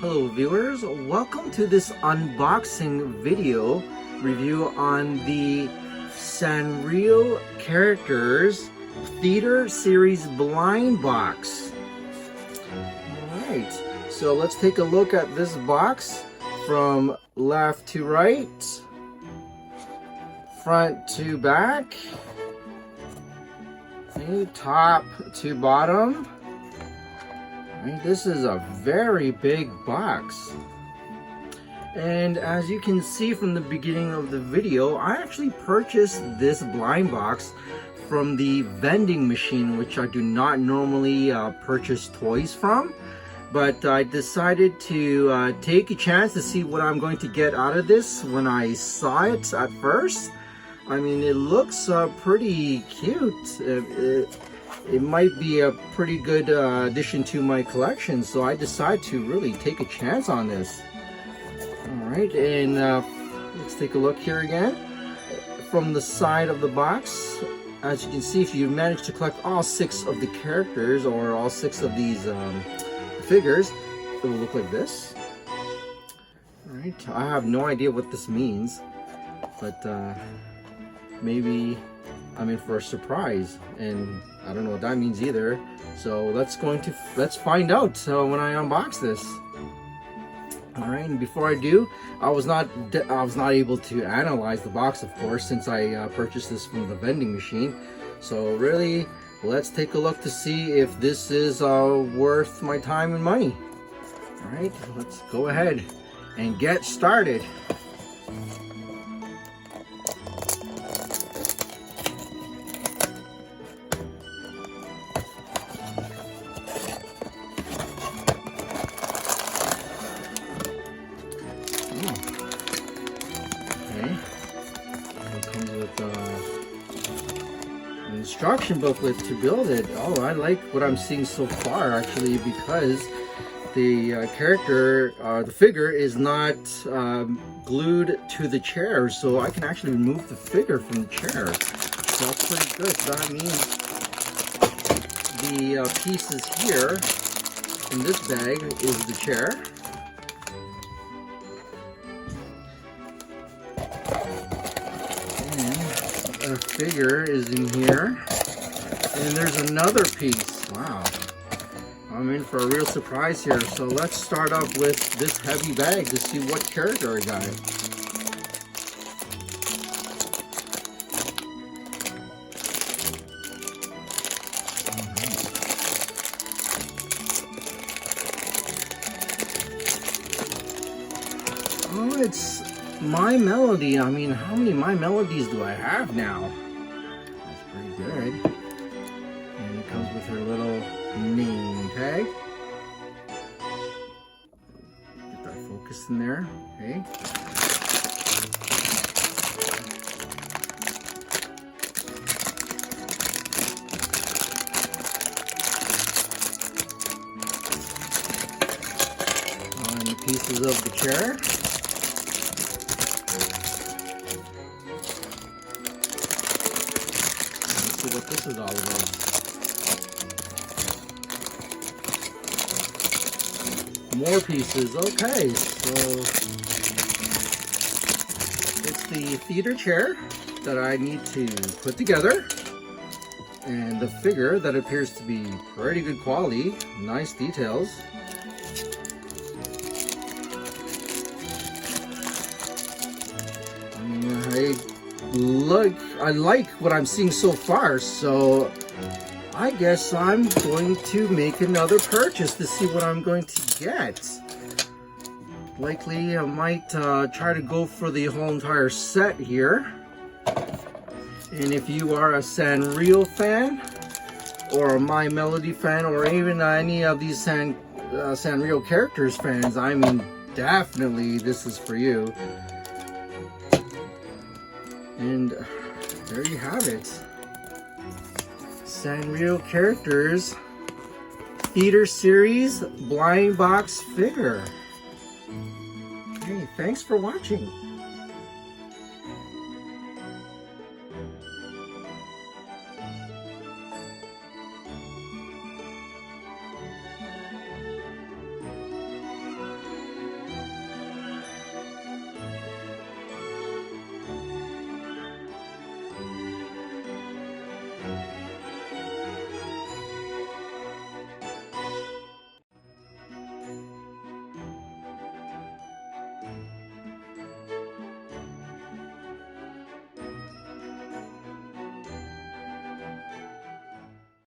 Hello viewers, welcome to this unboxing video review on the Sanrio Characters Theater Series Blind Box. Alright, so let's take a look at this box from left to right, front to back, okay, top to bottom. This is a very big box, and as you can see from the beginning of the video, I actually purchased this blind box from the vending machine, which I do not normally purchase toys from, but I decided to take a chance to see what I'm going to get out of this. When I saw it at first, I mean, it looks pretty cute. It might be a pretty good addition to my collection, so I decided to really take a chance on this. Alright, and let's take a look here again. From the side of the box, as you can see, if you manage to collect all 6 of the characters, or all 6 of these figures, it will look like this. Alright, I have no idea what this means, but maybe I'm in for a surprise, and I don't know what that means either. So let's find out when I unbox this. All right, and before I do, I was not able to analyze the box, of course, since I purchased this from the vending machine. So really, let's take a look to see if this is worth my time and money. All right, let's go ahead and get started. Instruction booklet to build it. Oh, I like what I'm seeing so far, actually, because the the figure is not glued to the chair, so I can actually remove the figure from the chair. So that's pretty good. So that means the pieces here in this bag is the chair. The figure is in here, and there's another piece. Wow, I'm in for a real surprise here. So let's start off with this heavy bag to see what character I got. Oh, it's My Melody. I mean, how many My Melodies do I have now? That's pretty good. And it comes with her little name tag. Get that focused in there. Okay. And the pieces of the chair. What this is all about. More pieces. Okay, so it's the theater chair that I need to put together, and the figure that appears to be pretty good quality, nice details. I like what I'm seeing so far, so I guess I'm going to make another purchase to see what I'm going to get. Likely I might try to go for the whole entire set here. And if you are a Sanrio fan, or a My Melody fan, or even any of these Sanrio Characters fans, I mean, definitely this is for you. And there you have it. Sanrio Characters Theater Series blind box figure. Hey, thanks for watching.